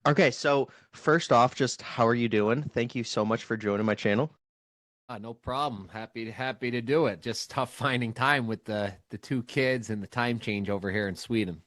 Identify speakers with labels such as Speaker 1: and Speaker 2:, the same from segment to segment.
Speaker 1: Okay, so first off, just how are you doing? Thank you so much for joining my channel.
Speaker 2: No problem. Happy to do it. Just tough finding time with the two kids and the time change over here in Sweden.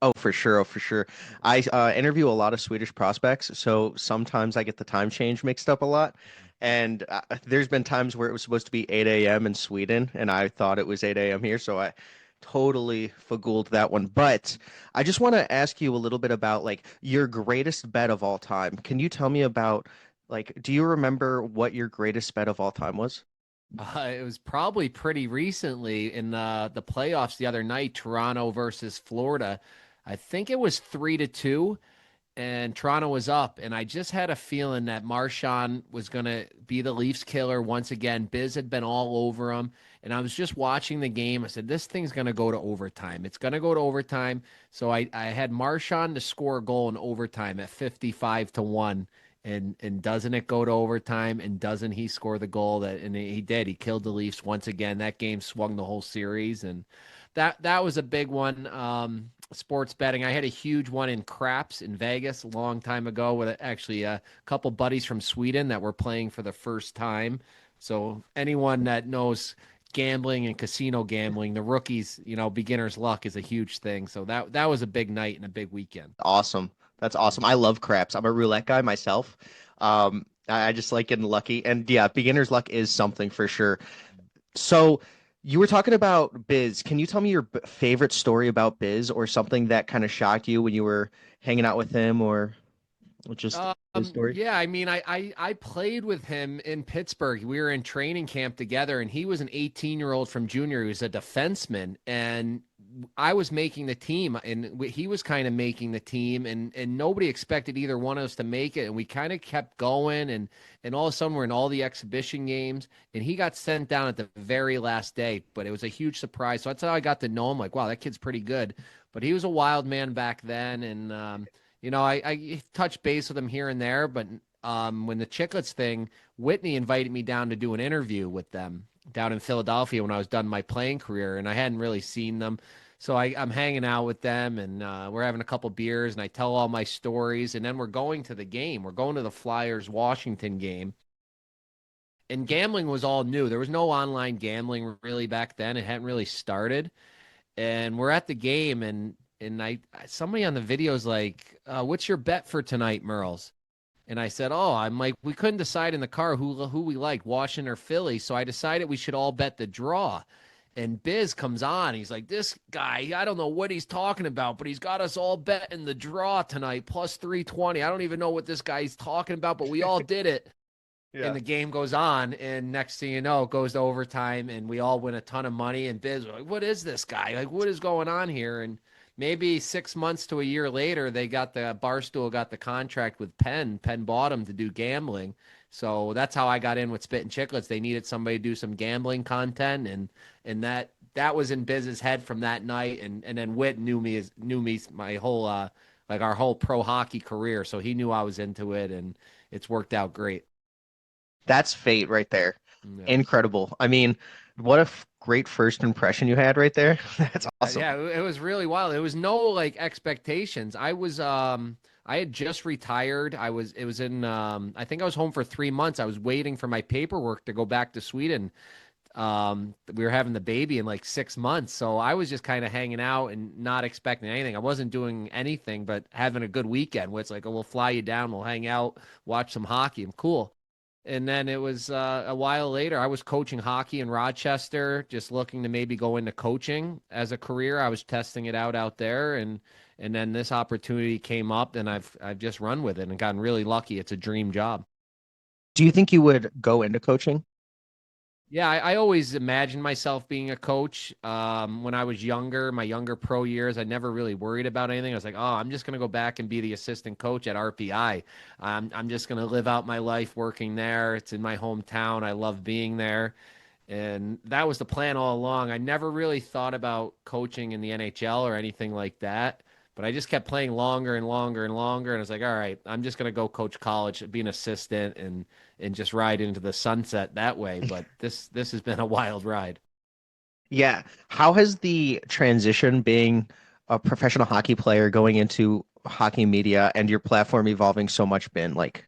Speaker 1: Oh, for sure. Oh, for sure. I interview a lot of Swedish prospects, so sometimes I get the time change mixed up a lot. And there's been times where it was supposed to be 8 a.m. in Sweden, and I thought it was 8 a.m. here, so I totally faguled that one. But I just want to ask you a little bit about like your greatest bet of all time. Can you tell me about like, do you remember what your greatest bet of all time was?
Speaker 2: It was probably pretty recently in the playoffs the other night, Toronto versus Florida. I think it was 3-2, and Toronto was up, and I just had a feeling that Marchand was going to be the Leafs killer once again. Biz had been all over him, and I was just watching the game. I said, this thing's going to go to overtime. It's going to go to overtime. So I had Marchand to score a goal in overtime at 55-1. And doesn't it go to overtime? And doesn't he score the goal that? And he did. He killed the Leafs once again. That game swung the whole series, and that was a big one. Sports betting. I had a huge one in craps in Vegas a long time ago with actually a couple buddies from Sweden that were playing for the first time. So anyone that knows gambling and casino gambling, the rookies, beginner's luck is a huge thing. So that was a big night and a big weekend.
Speaker 1: Awesome. That's awesome. I love craps. I'm a roulette guy myself. I just like getting lucky. And yeah, beginner's luck is something for sure. So you were talking about Biz. Can you tell me your favorite story about Biz or something that kind of shocked you when you were hanging out with him or just his story?
Speaker 2: Yeah, I mean, I played with him in Pittsburgh. We were in training camp together, and he was an 18-year-old from junior. He was a defenseman, and I was making the team, and he was kind of making the team, and nobody expected either one of us to make it, and we kind of kept going, and all of a sudden we're in all the exhibition games, and he got sent down at the very last day, but it was a huge surprise. So that's how I got to know him. Like, wow, that kid's pretty good, but he was a wild man back then, and I touched base with him here and there, but when the Chiclets thing, Whitney invited me down to do an interview with them down in Philadelphia when I was done my playing career, and I hadn't really seen them. So I'm hanging out with them, and we're having a couple beers, and I tell all my stories, and then we're going to the game. We're going to the Flyers Washington game, and gambling was all new. There was no online gambling really back then. It hadn't really started, and we're at the game, and I somebody on the video is like, "What's your bet for tonight, Murls?" And I said, "Oh, I'm like, we couldn't decide in the car who we liked, Washington or Philly, so I decided we should all bet the draw." And Biz comes on. He's like, "This guy, I don't know what he's talking about, but he's got us all betting the draw tonight, plus 320. I don't even know what this guy's talking about, but we all did it." And
Speaker 1: Yeah.
Speaker 2: the game goes on, and next thing you know, it goes to overtime, and we all win a ton of money. And Biz was like, "What is this guy? Like, what is going on here?" And maybe 6 months to a year later, they got the Barstool got the contract with Penn. Penn bought him to do gambling. So that's how I got in with Spittin Chiclets. They needed somebody to do some gambling content, and that was in Biz's head from that night. And then Witt knew me my whole like our whole pro hockey career, so he knew I was into it, and it's worked out great.
Speaker 1: That's fate right there.
Speaker 2: Yeah.
Speaker 1: Incredible. I mean, what a great first impression you had right there. That's awesome.
Speaker 2: Yeah, it was really wild. It was no like expectations. I had just retired. It was in I think I was home for 3 months. I was waiting for my paperwork to go back to Sweden. We were having the baby in like 6 months. So I was just kind of hanging out and not expecting anything. I wasn't doing anything but having a good weekend where it's like, oh, we'll fly you down, we'll hang out, watch some hockey. I'm cool. And then it was a while later, I was coaching hockey in Rochester, just looking to maybe go into coaching as a career. I was testing it out there, and then this opportunity came up, and I've just run with it and gotten really lucky. It's a dream job.
Speaker 1: Do you think you would go into coaching?
Speaker 2: Yeah, I always imagined myself being a coach. When I was younger, my younger pro years, I never really worried about anything. I was like, oh, I'm just going to go back and be the assistant coach at RPI. I'm just going to live out my life working there. It's in my hometown. I love being there. And that was the plan all along. I never really thought about coaching in the NHL or anything like that. But I just kept playing longer and longer and longer. And I was like, all right, I'm just going to go coach college, be an assistant, and just ride into the sunset that way. But this has been a wild ride.
Speaker 1: Yeah. How has the transition being a professional hockey player going into hockey media and your platform evolving so much been like?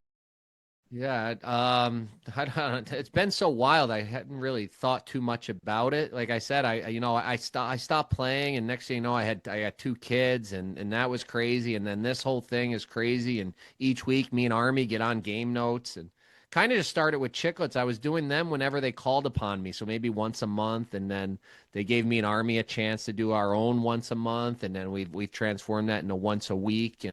Speaker 2: Yeah, I don't, it's been so wild. I hadn't really thought too much about it. Like I said, I stopped playing, and next thing you know, I got two kids, and that was crazy. And then this whole thing is crazy. And each week, me and Army get on game notes, and kind of just started with Chiclets. I was doing them whenever they called upon me, so maybe once a month, and then they gave me and Army a chance to do our own once a month, and then we've transformed that into once a week.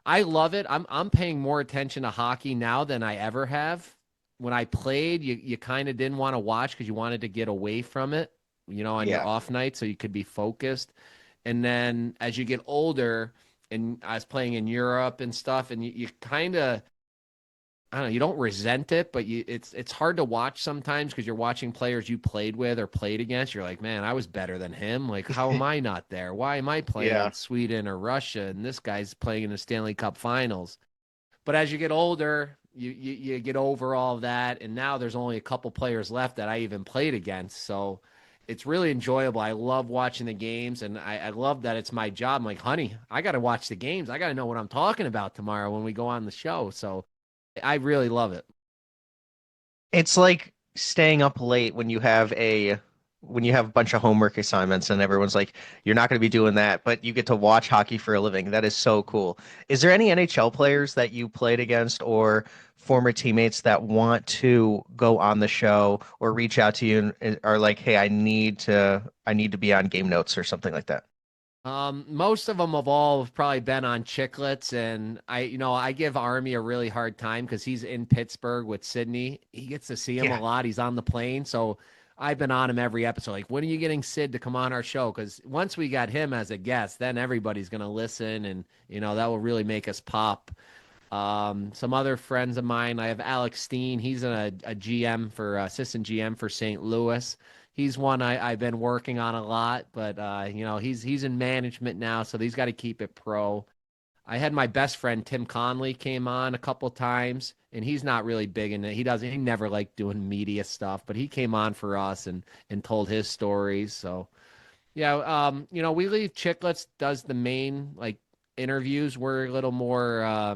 Speaker 2: I love it. I'm paying more attention to hockey now than I ever have. When I played, you kind of didn't want to watch because you wanted to get away from it, on your
Speaker 1: Yeah.
Speaker 2: off night so you could be focused. And then as you get older, and I was playing in Europe and stuff, and you kind of I don't know, you don't resent it, but it's hard to watch sometimes because you're watching players you played with or played against. You're like, man, I was better than him. Like, how am I not there? Why am I playing
Speaker 1: Yeah.
Speaker 2: against Sweden or Russia and this guy's playing in the Stanley Cup Finals? But as you get older, you get over all of that, and now there's only a couple players left that I even played against. So it's really enjoyable. I love watching the games, and I love that it's my job. I'm like, honey, I got to watch the games. I got to know what I'm talking about tomorrow when we go on the show. So I really love it.
Speaker 1: It's like staying up late when you have a bunch of homework assignments and everyone's like, you're not going to be doing that, but you get to watch hockey for a living. That is so cool. Is there any NHL players that you played against or former teammates that want to go on the show or reach out to you and are like, hey, I need to be on game notes or something like that?
Speaker 2: Most of them have all probably been on Chiclets, and I give Army a really hard time because he's in Pittsburgh with Sydney. He gets to see him a
Speaker 1: Yeah.
Speaker 2: lot. He's on the plane, so I've been on him every episode. Like, when are you getting Sid to come on our show? Because once we got him as a guest, then everybody's gonna listen, and that will really make us pop. Some other friends of mine, I have Alex Steen. He's a GM for assistant GM for St. Louis. He's one I've been working on a lot, but he's in management now, so he's got to keep it pro. I had my best friend Tim Conley came on a couple times, and he's not really big in it. He never liked doing media stuff, but he came on for us and told his stories. So yeah, we leave Chicklets does the main like interviews. We're a little more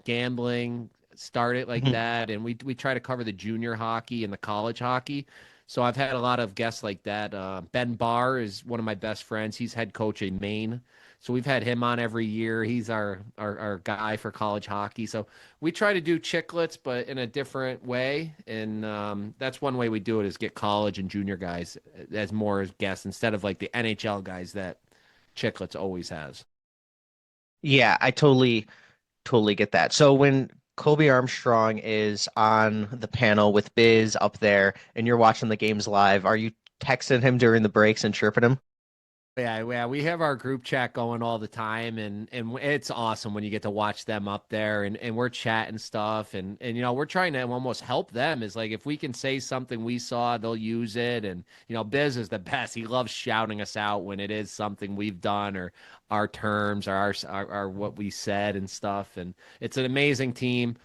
Speaker 2: gambling, start it like
Speaker 1: Mhm.
Speaker 2: that, and we try to cover the junior hockey and the college hockey. So I've had a lot of guests like that. Ben Barr is one of my best friends. He's head coach in Maine. So we've had him on every year. He's our guy for college hockey. So we try to do Chicklets, but in a different way. And that's one way we do it is get college and junior guys as more as guests instead of like the NHL guys that Chicklets always has.
Speaker 1: Yeah, I totally get that. So when Kobe Armstrong is on the panel with Biz up there and you're watching the games live, are you texting him during the breaks and chirping him?
Speaker 2: Yeah, we have our group chat going all the time, and it's awesome when you get to watch them up there, and we're chatting stuff, and we're trying to almost help them. Is like if we can say something we saw, they'll use it, and Biz is the best. He loves shouting us out when it is something we've done or our terms or our what we said and stuff, and it's an amazing team.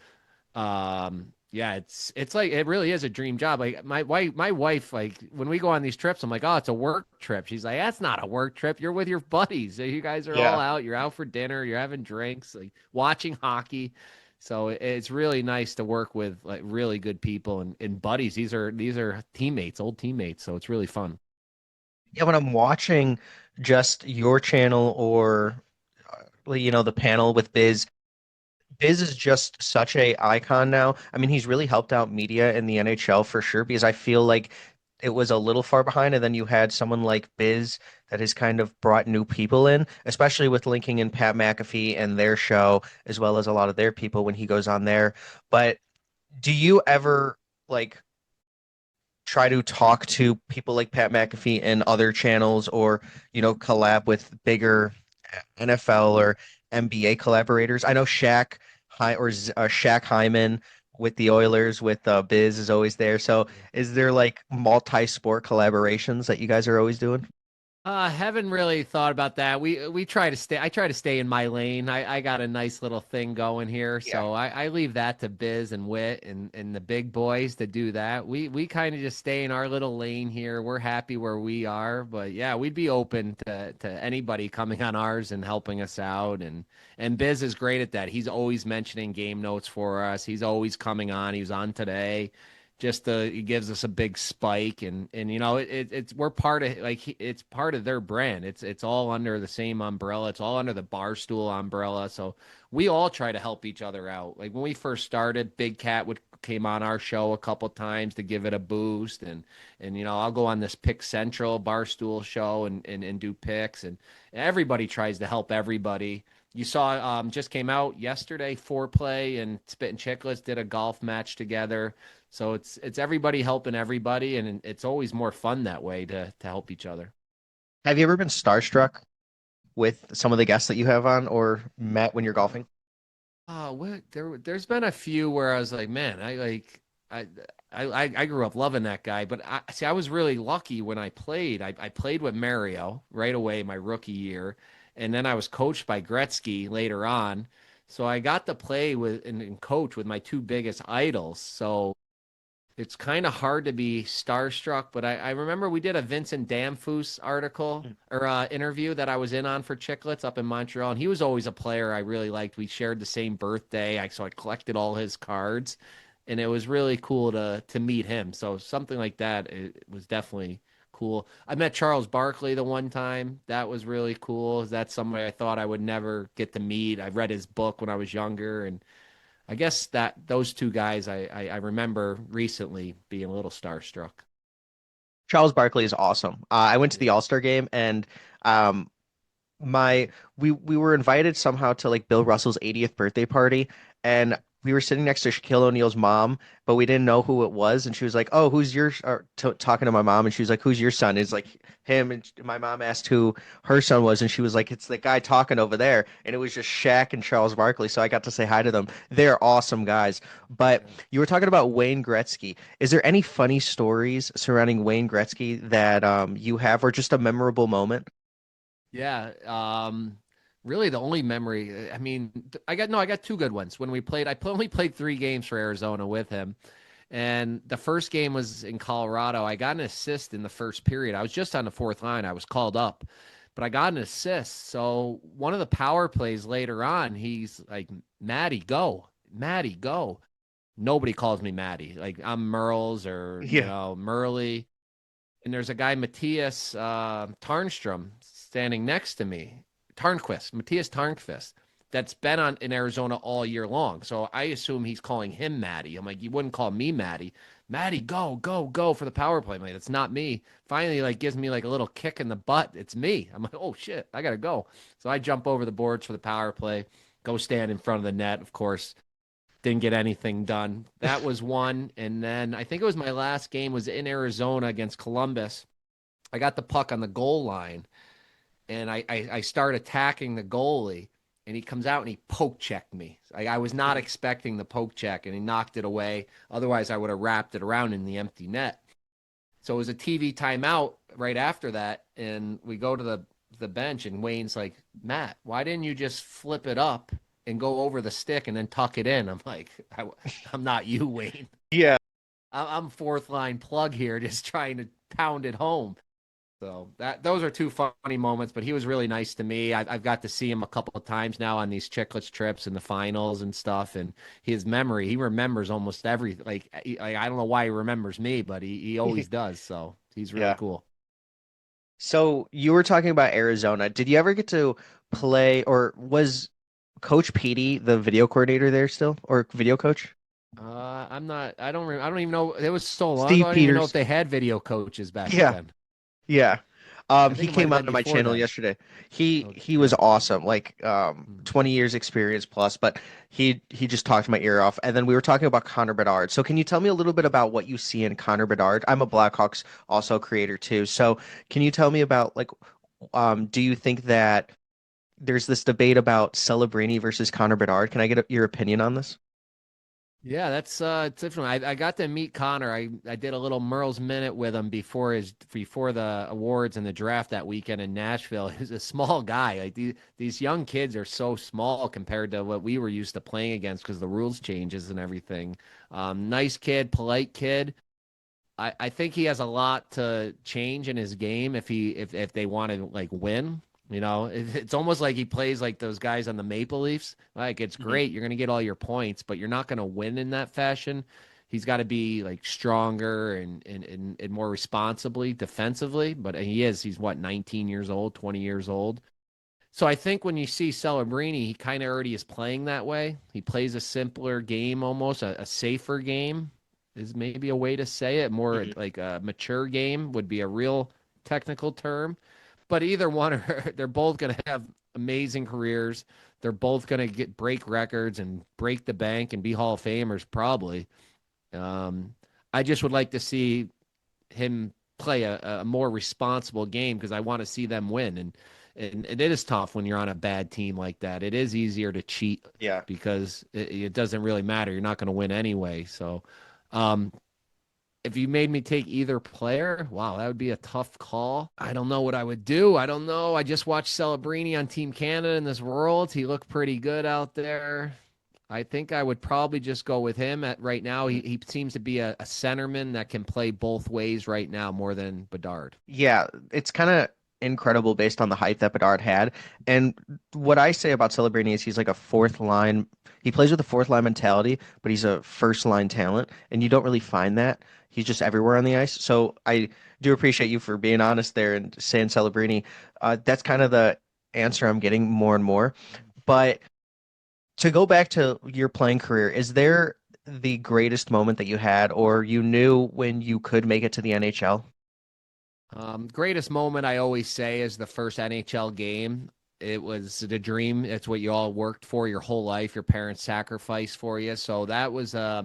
Speaker 2: Yeah, it's like it really is a dream job. Like my wife, like when we go on these trips, I'm like, oh, it's a work trip. She's like, that's not a work trip. You're with your buddies. So you guys are all
Speaker 1: Yeah.
Speaker 2: out. You're out for dinner. You're having drinks, like watching hockey. So it's really nice to work with like really good people and buddies. These are teammates, old teammates. So it's really fun.
Speaker 1: Yeah, when I'm watching just your channel or the panel with Biz, Biz is just such a icon now. I mean, he's really helped out media in the NHL for sure because I feel like it was a little far behind, and then you had someone like Biz that has kind of brought new people in, especially with linking in Pat McAfee and their show, as well as a lot of their people when he goes on there. But do you ever like try to talk to people like Pat McAfee and other channels or, collab with bigger NFL or NBA collaborators? I know Shaq Hyman with the Oilers with Biz is always there. So is there like multi-sport collaborations that you guys are always doing?
Speaker 2: Haven't really thought about that. We try to stay. I try to stay in my lane. I got a nice little thing going here,
Speaker 1: Yeah.
Speaker 2: so I leave that to Biz and Wit and the big boys to do that. We kind of just stay in our little lane here. We're happy where we are, but yeah, we'd be open to anybody coming on ours and helping us out. And Biz is great at that. He's always mentioning game notes for us. He's always coming on. He was on today. Just he gives us a big spike, and it's we're part of it's part of their brand. It's all under the same umbrella. It's all under the Barstool umbrella. So we all try to help each other out. Like when we first started, Big Cat would came on our show a couple times to give it a boost, and I'll go on this Pick Central Barstool show and do picks, and everybody tries to help everybody. You saw just came out yesterday, Foreplay and Spittin Chiclets did a golf match together. So it's everybody helping everybody, and it's always more fun that way to help each other.
Speaker 1: Have you ever been starstruck with some of the guests that you have on or met when you're golfing?
Speaker 2: Oh, there's been a few where I was like, man, I I grew up loving that guy, but I was really lucky when I played. I played with Mario right away my rookie year, and then I was coached by Gretzky later on. So I got to play with and coach with my two biggest idols. So it's kind of hard to be starstruck, but I remember we did a Vincent Damfus article or interview that I was in on for Chiclets up in Montreal, and he was always a player I really liked. We shared the same birthday, so I collected all his cards, and it was really cool to meet him. So something like that, it was definitely cool. I met Charles Barkley the one time. That was really cool. That's somebody I thought I would never get to meet. I read his book when I was younger, and I guess that those two guys I remember recently being a little starstruck.
Speaker 1: Charles Barkley is awesome. I went to the
Speaker 2: Yeah.
Speaker 1: All-Star game and um, my we were invited somehow to like Bill Russell's 80th birthday party, and we were sitting next to Shaquille O'Neal's mom, but we didn't know who it was, and she was like, "Oh, who's your?" Or t talking to my mom, and she was like, "Who's your son?" It's like him, and my mom asked who her son was, and she was like, "It's the guy talking over there," and it was just Shaq and Charles Barkley. So I got to say hi to them. They're awesome guys. But
Speaker 2: Yeah.
Speaker 1: you were talking about Wayne Gretzky. Is there any funny stories surrounding Wayne Gretzky that you have, or just a memorable moment?
Speaker 2: Yeah. Really the only memory, I mean, I got no, I got two good ones. When we played, only played 3 games for Arizona with him. And the first game was in Colorado. I got an assist in the first period. I was just on the fourth line. I was called up, but I got an assist. So one of the power plays later on, he's like, Maddie, go. Maddie, go. Nobody calls me Maddie. Like I'm Murls or,
Speaker 1: Yeah.
Speaker 2: Murley. And there's a guy, Matthias Tarnstrom, standing next to me. Matthias Tarnquist, that's been on in Arizona all year long. So I assume he's calling him Maddie. I'm like, you wouldn't call me Maddie. Maddie, go, go, go for the power play. I'm like, it's not me. Finally, like gives me like a little kick in the butt. It's me. I'm like, oh shit, I gotta go. So I jump over the boards for the power play, go stand in front of the net, of course didn't get anything done. That was one. And then I think it was my last game was in Arizona against Columbus. I got the puck on the goal line and I start attacking the goalie and he comes out and he poke checked me. I was not expecting the poke check and he knocked it away. Otherwise, I would have wrapped it around in the empty net. So it was a TV timeout right after that. And we go to the bench and Wayne's like, Matt, why didn't you just flip it up and go over the stick and then tuck it in? I'm like, I'm not you, Wayne.
Speaker 1: Yeah.
Speaker 2: I'm fourth line plug here, just trying to pound it home. So those are two funny moments, but he was really nice to me. I've got to see him a couple of times now on these Chicklets trips and the finals and stuff. And his memory, he remembers almost every I don't know why he remembers me, but he always does. So he's really
Speaker 1: Yeah.
Speaker 2: cool.
Speaker 1: So you were talking about Arizona. Did you ever get to play, or was Coach Petey the video coordinator there still, or video coach?
Speaker 2: I'm not. I don't even know. It was so long ago.
Speaker 1: Steve
Speaker 2: I don't even know if
Speaker 1: Peters.
Speaker 2: they had video coaches back
Speaker 1: Yeah.
Speaker 2: then.
Speaker 1: Yeah.
Speaker 2: I
Speaker 1: He
Speaker 2: think it might
Speaker 1: came
Speaker 2: have been
Speaker 1: onto my
Speaker 2: before
Speaker 1: channel
Speaker 2: then.
Speaker 1: yesterday. He
Speaker 2: Okay.
Speaker 1: he was awesome. Like
Speaker 2: Hmm.
Speaker 1: 20 years experience plus, but he just talked my ear off. And then we were talking about Connor Bedard. So can you tell me a little bit about what you see in Connor Bedard? I'm a Blackhawks also creator too. So can you tell me about like do you think that there's this debate about Celebrini versus Connor Bedard? Can I get your opinion on this?
Speaker 2: Yeah, that's different. I got to meet Connor. I did a little Murls minute with him before the awards and the draft that weekend in Nashville. He's a small guy. Like these young kids are so small compared to what we were used to playing against because the rules changes and everything. Nice kid, polite kid. I think he has a lot to change in his game if they want to like win. It's almost like he plays like those guys on the Maple Leafs. Like it's
Speaker 1: Mhm.
Speaker 2: great, you're gonna get all your points, but you're not gonna win in that fashion. He's got to be like stronger and more responsibly defensively. But he is. He's what, 19 years old, 20 years old. So I think when you see Celebrini, he kind of already is playing that way. He plays a simpler game, almost a safer game, is maybe a way to say it. More
Speaker 1: Mhm.
Speaker 2: like a mature game would be a real technical term. But either one, they're both going to have amazing careers. They're both going to get break records and break the bank and be Hall of Famers probably. Um, I just would like to see him play a more responsible game because I want to see them win. And it is tough when you're on a bad team like that. It is easier to cheat
Speaker 1: Yeah.
Speaker 2: because it doesn't really matter. You're not going to win anyway. So, um, if you made me take either player, wow, that would be a tough call. I don't know what I would do. I don't know. I just watched Celebrini on Team Canada in this World. He looked pretty good out there. I think I would probably just go with him at right now. He
Speaker 1: Mhm.
Speaker 2: he seems to be a centerman that can play both ways right now more than Bedard.
Speaker 1: Yeah, it's kind of incredible based on the hype that Bedard had. And what I say about Celebrini is he's like a fourth line. He plays with a fourth line mentality, but he's a first line talent, and you don't really find that. He's just everywhere on the ice. So I do appreciate you for being honest there and saying Celebrini. That's kind of the answer I'm getting more and more. But to go back to your playing career, is there the greatest moment that you had, or you knew when you could make it to the NHL?
Speaker 2: Greatest moment I always say is the first NHL game. It was the dream. It's what you all worked for your whole life. Your parents sacrificed for you. So that was a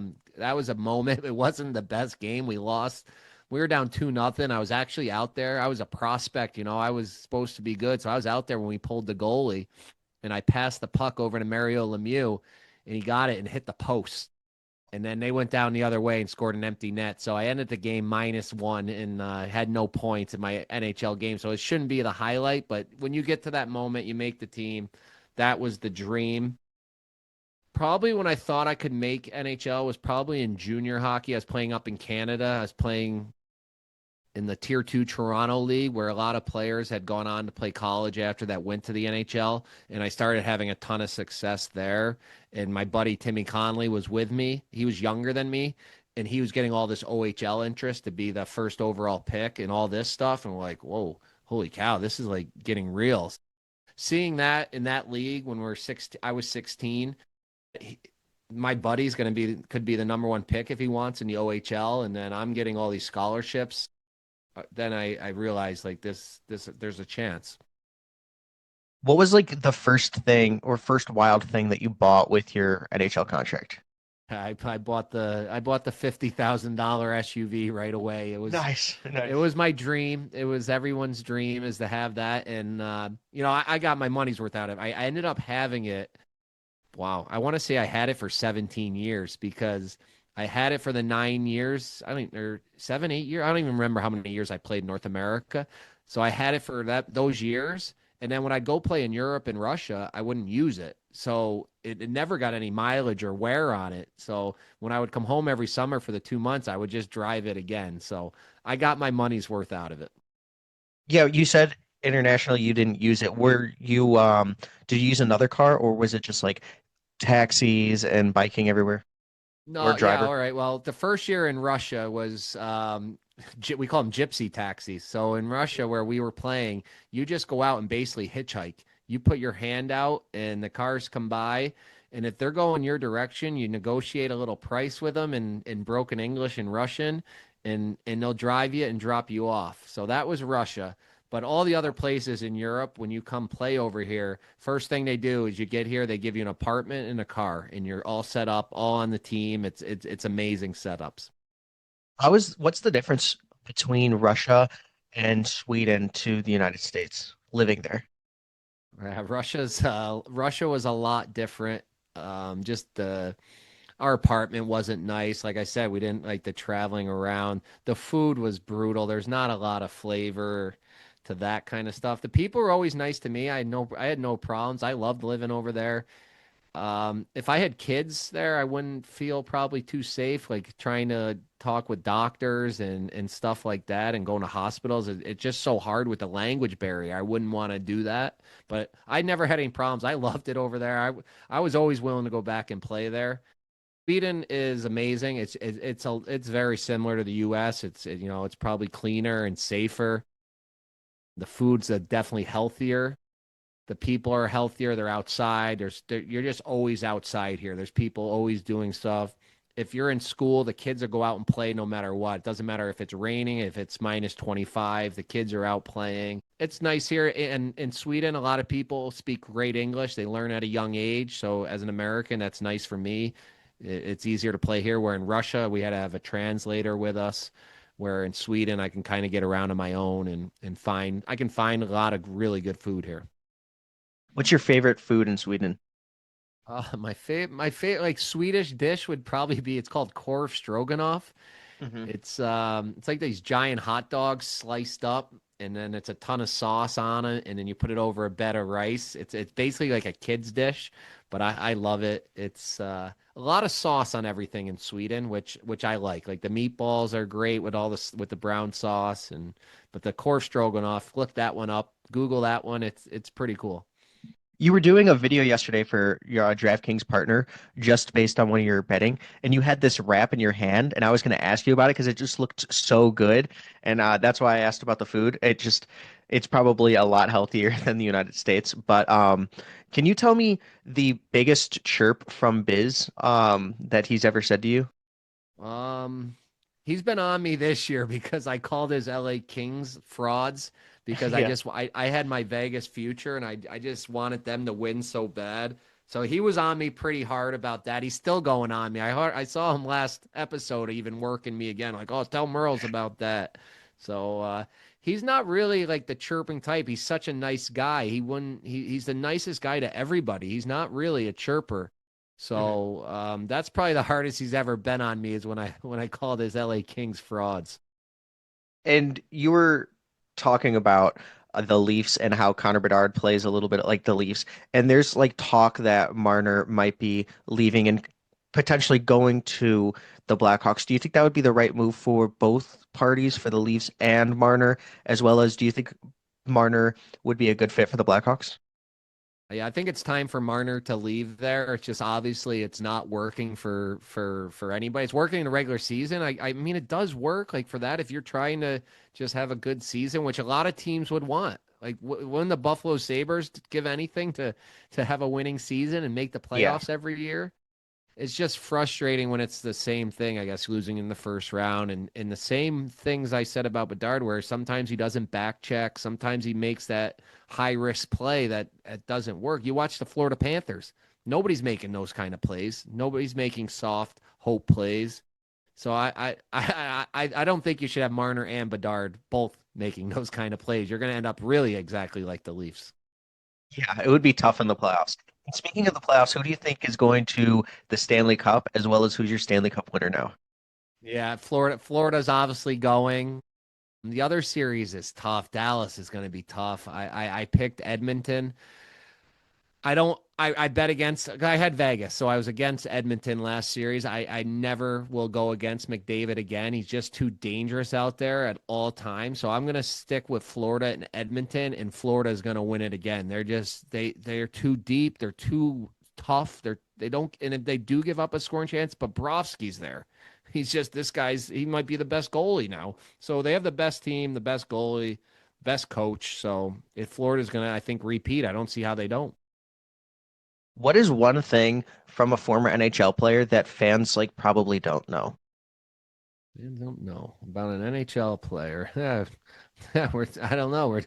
Speaker 2: moment. It wasn't the best game. We lost. We were down 2-0. I was actually out there. I was a prospect. I was supposed to be good. So I was out there when we pulled the goalie and I passed the puck over to Mario Lemieux and he got it and hit the post. And then they went down the other way and scored an empty net. So I ended the game -1 and had no points in my NHL game. So it shouldn't be the highlight, but when you get to that moment, you make the team. That was the dream. Probably when I thought I could make NHL was probably in junior hockey. I was playing up in Canada. I was playing in the Tier 2 Toronto League where a lot of players had gone on to play college after that went to the NHL. And I started having a ton of success there. And my buddy Timmy Conley was with me. He was younger than me. And he was getting all this OHL interest to be the first overall pick and all this stuff. And we're like, whoa, holy cow, this is like getting real. Seeing that in that league when we're 16, I was 16. He, my buddy's going to could be the number one pick if he wants in the OHL. And then I'm getting all these scholarships. Then I realized like this there's a chance.
Speaker 1: What was like the first thing or first wild thing that you bought with your NHL contract?
Speaker 2: I bought the $50,000 SUV right away. It was
Speaker 1: Nice,
Speaker 2: it
Speaker 1: nice.
Speaker 2: was my dream. It was everyone's dream is to have that, and I got my money's worth out of it. I ended up having it. Wow, I want to say I had it for 17 years because I had it for the 9 years. I mean, or 7, 8 years. I don't even remember how many years I played in North America. So I had it for those years. And then when I'd go play in Europe and Russia, I wouldn't use it. So it never got any mileage or wear on it. So when I would come home every summer for the 2 months, I would just drive it again. So I got my money's worth out of it.
Speaker 1: Yeah, you said international, you didn't use it. Were you did you use another car or was it just like taxis and biking everywhere or
Speaker 2: No, yeah,
Speaker 1: driver?
Speaker 2: all right. Well, the first year in Russia was we call them gypsy taxis. So in Russia, where we were playing, you just go out and basically hitchhike. You put your hand out, and the cars come by, and if they're going your direction, you negotiate a little price with them in broken English and Russian, and they'll drive you and drop you off. So that was Russia. But all the other places in Europe, when you come play over here, first thing they do is you get here, they give you an apartment and a car, and you're all set up, all on the team. It's amazing setups.
Speaker 1: What's the difference between Russia and Sweden to the United States living there?
Speaker 2: Russia was a lot different. Just Our apartment wasn't nice. Like I said, we didn't like the traveling around. The food was brutal. There's not a lot of flavor to that kind of stuff. The people were always nice to me. I had no problems. I loved living over there. If I had kids there, I wouldn't feel probably too safe, like trying to talk with doctors and stuff like that and going to hospitals. It's just so hard with the language barrier. I wouldn't want to do that, but I never had any problems. I loved it over there. I was always willing to go back and play there. Sweden is amazing. It's very similar to the U.S. It's probably cleaner and safer. The food's definitely healthier. The people are healthier. They're outside. You're just always outside here. There's people always doing stuff. If you're in school, the kids will go out and play no matter what. It doesn't matter if it's raining, if it's minus 25, the kids are out playing. It's nice here. In Sweden, a lot of people speak great English. They learn at a young age. So as an American, that's nice for me. It's easier to play here. Where in Russia, we had to have a translator with us. Where in Sweden, I can kind of get around on my own and I can find a lot of really good food here.
Speaker 1: What's your favorite food in Sweden?
Speaker 2: My favorite like Swedish dish would probably be it's called korv stroganoff.
Speaker 1: Hmm.
Speaker 2: It's like these giant hot dogs sliced up, and then it's a ton of sauce on it, and then you put it over a bed of rice. It's basically like a kid's dish, but I love it. It's a lot of sauce on everything in Sweden, which I like. Like the meatballs are great with all this with the brown sauce, and but the korv stroganoff, look that one up, Google that one. It's pretty cool.
Speaker 1: You were doing a video yesterday for your DraftKings partner just based on one of your betting, and you had this wrap in your hand, and I was going to ask you about it because it just looked so good, and that's why I asked about the food. It's probably a lot healthier than the United States, but can you tell me the biggest chirp from Biz that he's ever said to you?
Speaker 2: Um, he's been on me this year because I called his LA Kings frauds because
Speaker 1: Yeah.
Speaker 2: I had my Vegas future and I just wanted them to win so bad. So he was on me pretty hard about that. He's still going on me. I saw him last episode even working me again, like, oh, tell Murls about that. So he's not really like the chirping type. He's such a nice guy. He's the nicest guy to everybody. He's not really a chirper. So that's probably the hardest he's ever been on me is when I called his LA Kings frauds.
Speaker 1: And you were talking about the Leafs and how Connor Bedard plays a little bit like the Leafs. And there's like talk that Marner might be leaving and potentially going to the Blackhawks. Do you think that would be the right move for both parties, for the Leafs and Marner, as well as do you think Marner would be a good fit for the Blackhawks?
Speaker 2: Yeah, I think it's time for Marner to leave there. It's just obviously it's not working for anybody. It's working in the regular season. I mean it does work like for that if you're trying to just have a good season, which a lot of teams would want. Like wouldn't the Buffalo Sabres give anything to have a winning season and make the
Speaker 1: Yeah.
Speaker 2: playoffs every year? It's just frustrating when it's the same thing, I guess, losing in the first round and the same things I said about Bedard, where sometimes he doesn't back check, sometimes he makes that high risk play that doesn't work. You watch the Florida Panthers. Nobody's making those kind of plays. Nobody's making soft hope plays. So I don't think you should have Marner and Bedard both making those kind of plays. You're going to end up really exactly like the Leafs.
Speaker 1: Yeah, it would be tough in the playoffs. And speaking of the playoffs, who do you think is going to the Stanley Cup, as well as who's your Stanley Cup winner now?
Speaker 2: Yeah, Florida's obviously going. The other series is tough. Dallas is going to be tough. I picked Edmonton. I don't. I bet against. I had Vegas, so I was against Edmonton last series. I never will go against McDavid again. He's just too dangerous out there at all times. So I'm going to stick with Florida and Edmonton, and Florida is going to win it again. They're too deep. They're too tough. They don't. And if they do give up a scoring chance, Bobrovsky's there. He's just this guy's. He might be the best goalie now. So they have the best team, the best goalie, best coach. So if Florida's going to, I think, repeat, I don't see how they don't.
Speaker 1: What is one thing from a former NHL player that fans like probably don't know?
Speaker 2: I don't know about an NHL player. I don't know.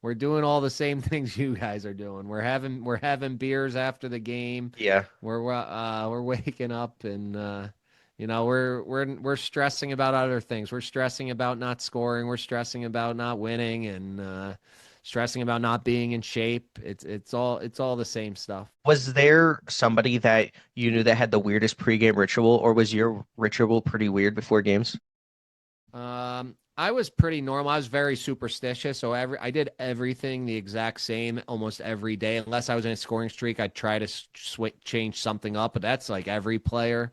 Speaker 2: We're doing all the same things you guys are doing. We're having beers after the game.
Speaker 1: Yeah.
Speaker 2: We're waking up and we're stressing about other things. We're stressing about not scoring. We're stressing about not winning, and stressing about not being in shape. It's all the same stuff.
Speaker 1: Was there somebody that you knew that had the weirdest pregame ritual, or was your ritual pretty weird before games?
Speaker 2: I was pretty normal. I was very superstitious, so I did everything the exact same almost every day. Unless I was in a scoring streak, I'd try to change something up, but that's like every player.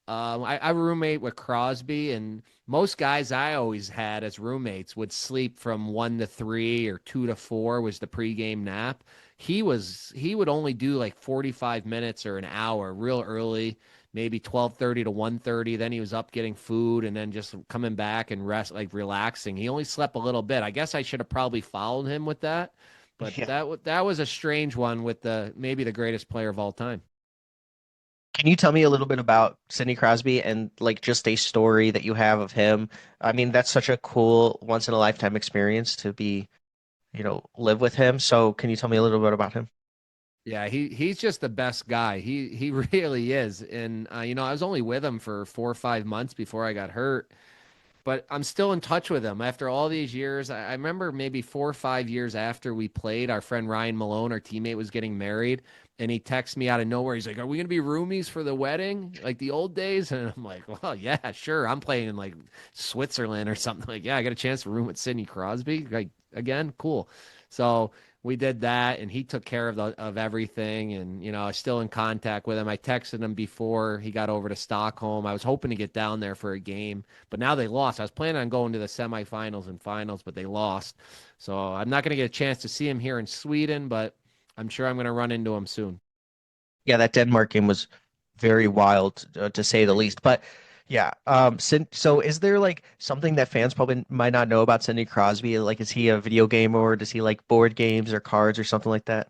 Speaker 2: I roommate with Crosby, and most guys I always had as roommates would sleep from 1 to 3 or 2 to 4 was the pregame nap. He would only do like 45 minutes or an hour real early, maybe 12:30 to 1:30. Then he was up getting food and then just coming back and rest, like relaxing. He only slept a little bit. I guess I should have probably followed him with that, but
Speaker 1: Yeah.
Speaker 2: that was a strange one with the maybe the greatest player of all time.
Speaker 1: Can you tell me a little bit about Sidney Crosby and like just a story that you have of him? I mean, that's such a cool once in a lifetime experience to be, live with him. So can you tell me a little bit about him?
Speaker 2: Yeah, he's just the best guy. He really is. And I was only with him for 4 or 5 months before I got hurt, but I'm still in touch with him after all these years. I remember maybe 4 or 5 years after we played, our friend Ryan Malone, our teammate, was getting married, and he texted me out of nowhere. He's like, "Are we gonna be roomies for the wedding, like the old days?" And I'm like, "Well, yeah, sure. I'm playing in like Switzerland or something." Like, yeah, I got a chance to room with Sidney Crosby. Like again, cool. So we did that, and he took care of everything. And I was still in contact with him. I texted him before he got over to Stockholm. I was hoping to get down there for a game, but now they lost. I was planning on going to the semifinals and finals, but they lost. So I'm not going to get a chance to see him here in Sweden, but I'm sure I'm going to run into him soon.
Speaker 1: Yeah, that Denmark game was very wild, to say the least. But yeah, so is there like something that fans probably might not know about Sidney Crosby? Like, is he a video gamer or does he like board games or cards or something like that?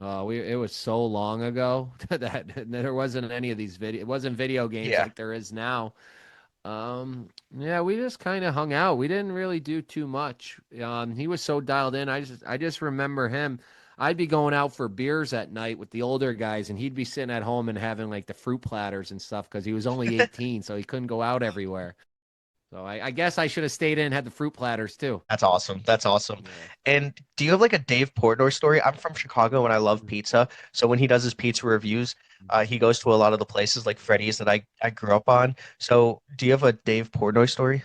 Speaker 2: It was so long ago that there wasn't any of these video. It wasn't video games
Speaker 1: Yeah.
Speaker 2: like there is now. Yeah, we just kind of hung out. We didn't really do too much. He was so dialed in. I just remember him. I'd be going out for beers at night with the older guys, and he'd be sitting at home and having like the fruit platters and stuff because he was only 18, so he couldn't go out everywhere. So I guess I should have stayed in and had the fruit platters too.
Speaker 1: That's awesome. That's awesome.
Speaker 2: Yeah.
Speaker 1: And do you have like a Dave Portnoy story? I'm from Chicago and I love pizza. So when he does his pizza reviews, he goes to a lot of the places like Freddy's that I grew up on. So do you have a Dave Portnoy story?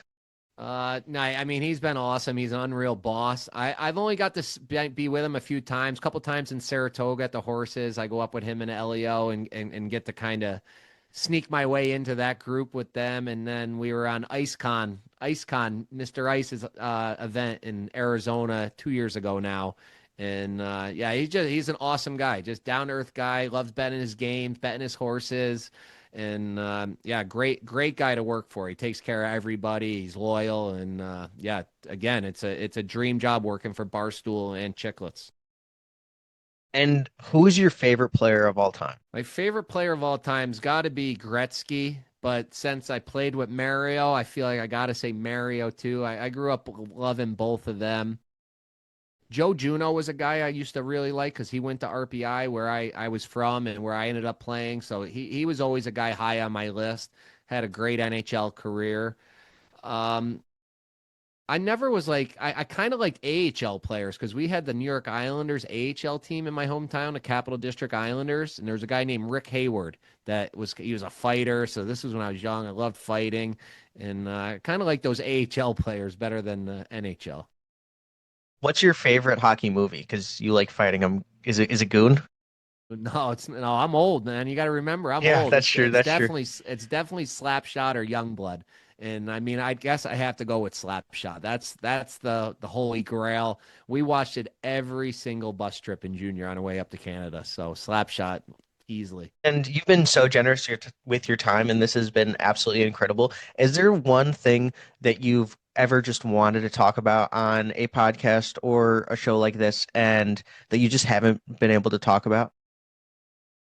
Speaker 2: No, I mean he's been awesome. He's an unreal boss. I've only got to be with him a few times, a couple times in Saratoga at the horses. I go up with him and Elio and get to kind of sneak my way into that group with them. And then we were on IceCon, Mr. Ice's event in Arizona 2 years ago now. And yeah, he's an awesome guy, just down to earth guy. Loves betting his games, betting his horses. And yeah, great guy to work for. He takes care of everybody. He's loyal, and yeah, again, it's a dream job working for Barstool and Chiclets.
Speaker 1: And who is your favorite player of all time?
Speaker 2: My favorite player of all time's got to be Gretzky, but since I played with Mario, I feel like I got to say Mario too. I grew up loving both of them. Joe Juno was a guy I used to really like because he went to RPI where I was from and where I ended up playing. So he was always a guy high on my list. Had a great NHL career. Um, I never was like I kind of liked AHL players because we had the New York Islanders AHL team in my hometown, the Capital District Islanders, and there was a guy named Rick Hayward he was a fighter. So this was when I was young. I loved fighting, and kind of like those AHL players better than the NHL.
Speaker 1: What's your favorite hockey movie? Because you like fighting them. Is it Goon?
Speaker 2: No, no. I'm old, man. You got to remember, I'm
Speaker 1: Yeah,
Speaker 2: old.
Speaker 1: that's
Speaker 2: It's
Speaker 1: true.
Speaker 2: it's
Speaker 1: That's true.
Speaker 2: definitely Slapshot or Youngblood. And I mean, I guess I have to go with Slapshot. That's the holy grail. We watched it every single bus trip in junior on our way up to Canada. So Slapshot easily.
Speaker 1: And you've been so generous with your time, and this has been absolutely incredible. Is there one thing that you've ever just wanted to talk about on a podcast or a show like this, and that you just haven't been able to talk about?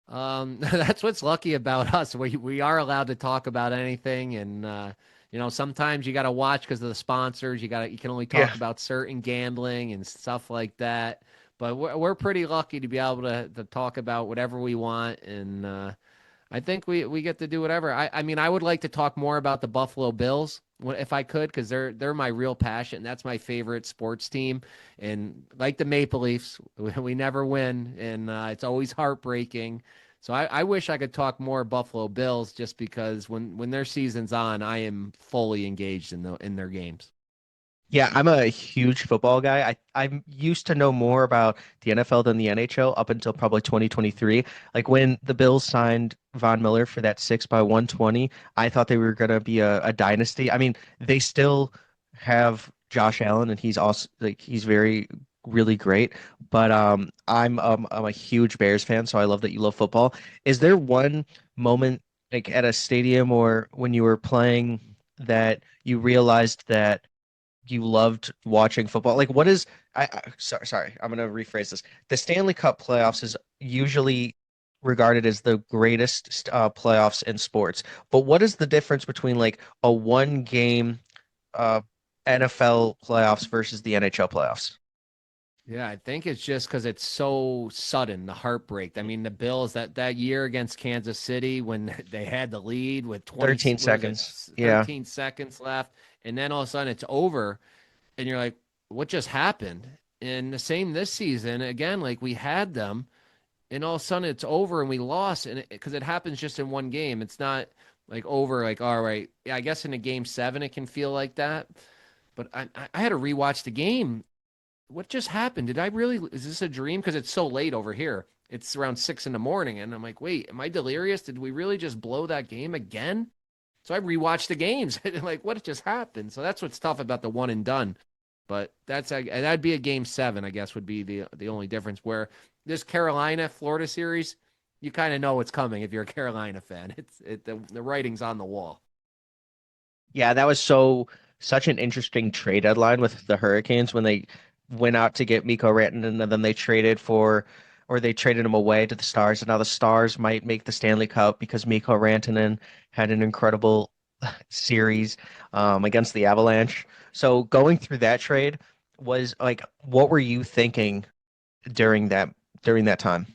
Speaker 2: That's what's lucky about us. We are allowed to talk about anything, and sometimes you got to watch because of the sponsors. You can only
Speaker 1: Yeah.
Speaker 2: talk about certain gambling and stuff like that. But we're pretty lucky to be able to talk about whatever we want, and I think we get to do whatever. I mean, I would like to talk more about the Buffalo Bills if I could, because they're my real passion. That's my favorite sports team, and like the Maple Leafs, we never win, and it's always heartbreaking. So I wish I could talk more Buffalo Bills, just because when their season's on, I am fully engaged in their games.
Speaker 1: Yeah, I'm a huge football guy. I used to know more about the NFL than the NHL up until probably 2023. Like when the Bills signed Von Miller for that 6 by 120, I thought they were gonna be a dynasty. I mean, they still have Josh Allen, and he's also like he's very really great. But I'm a huge Bears fan, so I love that you love football. Is there one moment like at a stadium or when you were playing that you realized that you loved watching football? Like, what is sorry, I'm gonna rephrase this. The Stanley Cup playoffs is usually regarded as the greatest playoffs in sports. But what is the difference between like a one game uh, NFL playoffs versus the NHL playoffs?
Speaker 2: Yeah, I think it's just because it's so sudden, the heartbreak. I mean, the Bills that year against Kansas City when they had the lead with 20,
Speaker 1: 13
Speaker 2: what was it,
Speaker 1: seconds. Yeah.
Speaker 2: 13 seconds left, and then all of a sudden it's over, and you're like, what just happened? And the same this season again, like we had them, and all of a sudden it's over and we lost, and because it happens just in one game, it's not like over. Like, all right, yeah, I guess in a game seven it can feel like that, but I had to rewatch the game. What just happened? Did I really, is this a dream? Because it's so late over here. It's around 6 in the morning. And I'm like, wait, am I delirious? Did we really just blow that game again? So I rewatched the games. Like, what just happened? So that's what's tough about the one and done. But that'd be a game seven, I guess, would be the only difference. Where this Carolina Florida series, you kind of know what's coming if you're a Carolina fan. The writing's on the wall.
Speaker 1: Yeah, that was such an interesting trade deadline with the Hurricanes when they went out to get Mikko Rantanen and then they traded for or they traded him away to the Stars and now the Stars might make the Stanley Cup because Mikko Rantanen had an incredible series against the Avalanche. So going through that trade was like what were you thinking during that time?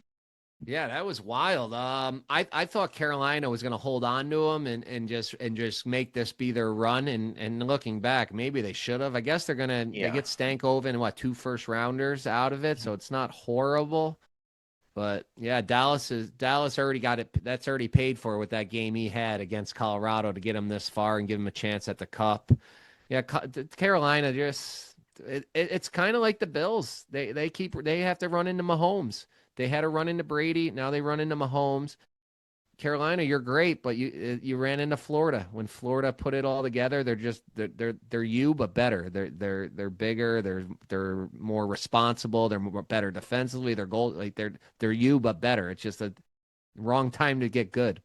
Speaker 2: Yeah, that was wild. I thought Carolina was going to hold on to him and just make this be their run. And looking back, maybe they should have. I guess they
Speaker 1: Yeah.
Speaker 2: get Stankoven and what, two first rounders out of it, so it's not horrible. But yeah, Dallas already got it. That's already paid for with that game he had against Colorado to get him this far and give him a chance at the Cup. Yeah, Carolina it's kind of like the Bills. They have to run into Mahomes. They had to run into Brady. Now they run into Mahomes. Carolina, you're great, but you ran into Florida. When Florida put it all together, they're you but better. They're bigger. They're more responsible. They're more better defensively. They're you but better. It's just a wrong time to get good.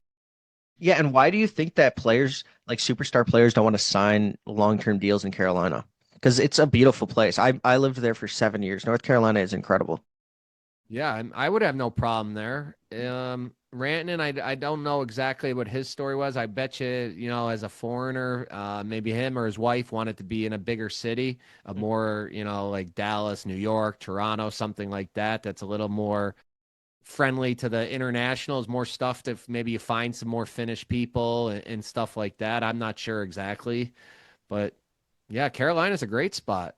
Speaker 1: Yeah, and why do you think that players like superstar players don't want to sign long-term deals in Carolina? Because it's a beautiful place. I lived there for 7 years. North Carolina is incredible.
Speaker 2: Yeah, I would have no problem there. Rantanen, I don't know exactly what his story was. I bet you, as a foreigner, maybe him or his wife wanted to be in a bigger city, a more, like Dallas, New York, Toronto, something like that. That's a little more friendly to the internationals, more stuff to maybe you find some more Finnish people and stuff like that. I'm not sure exactly, but yeah, Carolina's a great spot.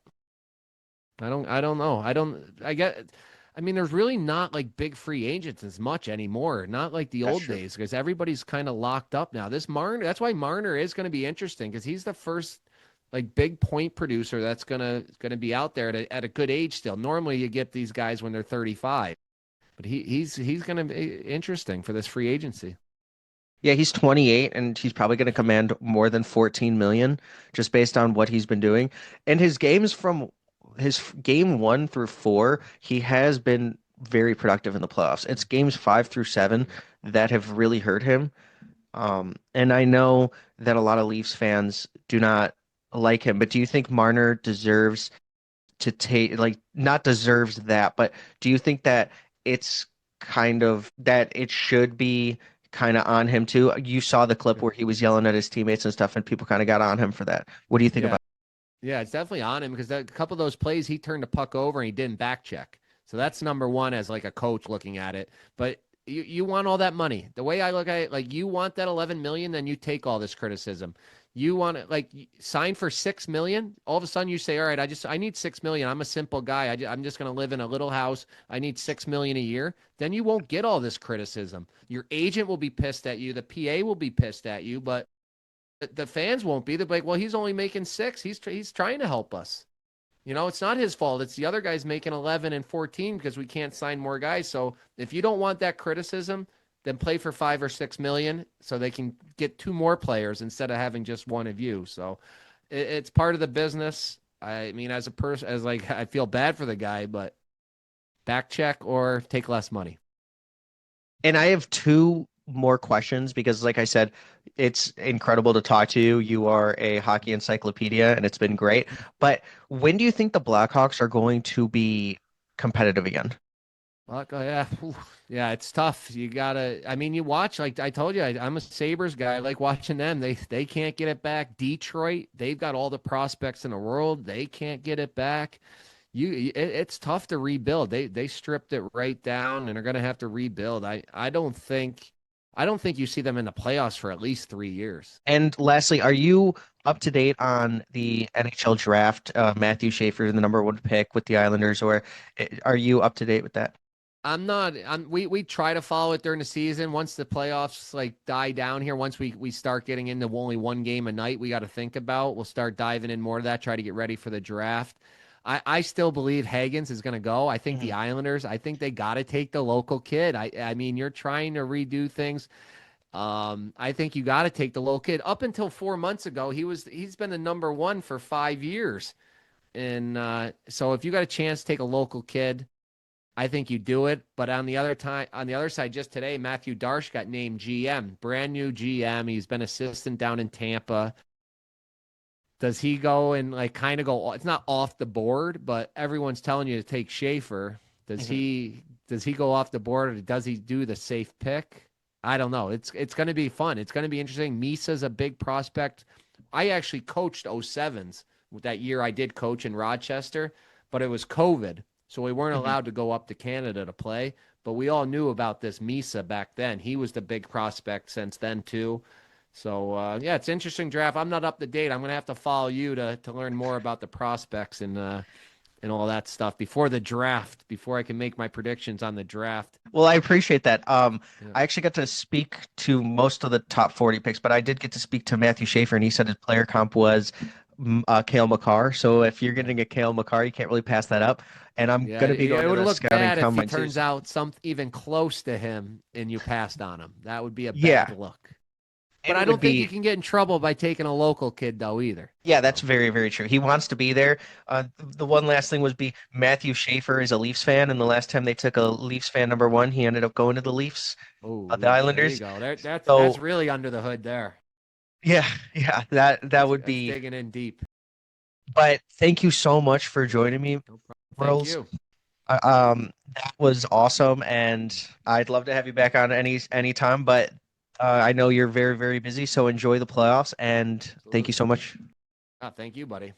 Speaker 2: I don't know. I mean, there's really not like big free agents as much anymore. Not like the
Speaker 1: That's
Speaker 2: old
Speaker 1: true.
Speaker 2: days because everybody's kind of locked up now. This Marner, that's why Marner is going to be interesting because he's the first like big point producer that's gonna be out there at a good age still. Normally you get these guys when they're 35, but he's going to be interesting for this free agency.
Speaker 1: Yeah, he's 28 and he's probably going to command more than 14 million just based on what he's been doing. And his games from his game 1 through 4, he has been very productive in the playoffs. It's games 5 through 7 that have really hurt him. And I know that a lot of Leafs fans do not like him, but do you think Marner deserves to take like not deserves that, but do you think that it's kind of that it should be kind of on him too? You saw the clip
Speaker 2: Yeah.
Speaker 1: where he was yelling at his teammates and stuff, and people kind of got on him for that. What do you think
Speaker 2: Yeah.
Speaker 1: about?
Speaker 2: Yeah, it's definitely on him because a couple of those plays he turned the puck over and he didn't back check. So that's number one as like a coach looking at it. But you want all that money. The way I look at it, like you want that 11 million, then you take all this criticism. You want to like sign for 6 million. All of a sudden you say, all right, I need 6 million. I'm a simple guy. I'm just going to live in a little house. I need 6 million a year. Then you won't get all this criticism. Your agent will be pissed at you. The PA will be pissed at you, but the fans won't be. They'll be like, well, he's only making 6. He's trying to help us. It's not his fault. It's the other guys making 11 and 14 because we can't sign more guys. So if you don't want that criticism, then play for 5 or 6 million so they can get 2 more players instead of having just one of you. So it's part of the business. I mean, as a person, as like, I feel bad for the guy, but back check or take less money.
Speaker 1: And I have two more questions because, like I said, it's incredible to talk to you. You are a hockey encyclopedia, and it's been great. But when do you think the Blackhawks are going to be competitive again?
Speaker 2: Well, yeah, yeah, it's tough. You gotta. I mean, you watch. Like I told you, I'm a Sabres guy. I like watching them. They can't get it back. Detroit, they've got all the prospects in the world. They can't get it back. It's tough to rebuild. They stripped it right down and are going to have to rebuild. I don't think you see them in the playoffs for at least 3 years.
Speaker 1: And lastly, are you up to date on the NHL draft? Matthew Schaefer, the number one pick with the Islanders, or are you up to date with that?
Speaker 2: I'm not. We try to follow it during the season. Once the playoffs like die down here, once we start getting into only one game a night, we got to think about. We'll start diving in more to that. Try to get ready for the draft. I still believe Hagens is going to go. I think the
Speaker 1: Mhm.
Speaker 2: Islanders. I think they got to take the local kid. I mean, you're trying to redo things. I think you got to take the local kid. Up until 4 months ago, he's been the number one for 5 years. And so if you got a chance to take a local kid, I think you do it. But on the other side, just today, Matthew Darsh got named GM, brand new GM. He's been assistant down in Tampa. Does he go and like kind of go? It's not off the board, but everyone's telling you to take Schaefer. Does
Speaker 1: Mhm.
Speaker 2: he go off the board or does he do the safe pick? I don't know. It's going to be fun. It's going to be interesting. Misa's a big prospect. I actually coached 07s that year. I did coach in Rochester, but it was COVID, so we weren't
Speaker 1: Mhm.
Speaker 2: allowed to go up to Canada to play. But we all knew about this Misa back then. He was the big prospect since then too. So yeah, it's an interesting draft. I'm not up to date. I'm gonna have to follow you to learn more about the prospects and all that stuff before the draft, before I can make my predictions on the draft.
Speaker 1: Well, I appreciate that.
Speaker 2: Yeah.
Speaker 1: I actually got to speak to most of the top 40 picks, but I did get to speak to Matthew Schaefer, and he said his player comp was Kale McCarr. So if you're getting a Kale McCarr, you can't really pass that up. And I'm
Speaker 2: Yeah,
Speaker 1: going to be going
Speaker 2: it
Speaker 1: to
Speaker 2: would
Speaker 1: the
Speaker 2: look
Speaker 1: scouting
Speaker 2: bad if he
Speaker 1: combine too.
Speaker 2: turns out some even close to him and you passed on him. That would be a bad
Speaker 1: Yeah,
Speaker 2: look. But
Speaker 1: and
Speaker 2: I
Speaker 1: it would
Speaker 2: don't think you
Speaker 1: be.
Speaker 2: can get in trouble by taking a local kid though either.
Speaker 1: Yeah, that's
Speaker 2: So,
Speaker 1: very, very true. He wants to be there. The one last thing was be Matthew Schaefer is a Leafs fan, and the last time they took a Leafs fan number one, he ended up going to the Leafs, the
Speaker 2: oh, there you
Speaker 1: Islanders.
Speaker 2: go. That's
Speaker 1: So
Speaker 2: really under the hood there.
Speaker 1: yeah, yeah, that would
Speaker 2: That's
Speaker 1: be.
Speaker 2: digging in deep.
Speaker 1: But thank you so much for joining me,
Speaker 2: No problem. Thank
Speaker 1: Murls.
Speaker 2: you.
Speaker 1: That was awesome, and I'd love to have you back on any time. But I know you're very, very busy, so enjoy the playoffs, and thank you
Speaker 2: Absolutely.
Speaker 1: so much.
Speaker 2: Thank you, buddy.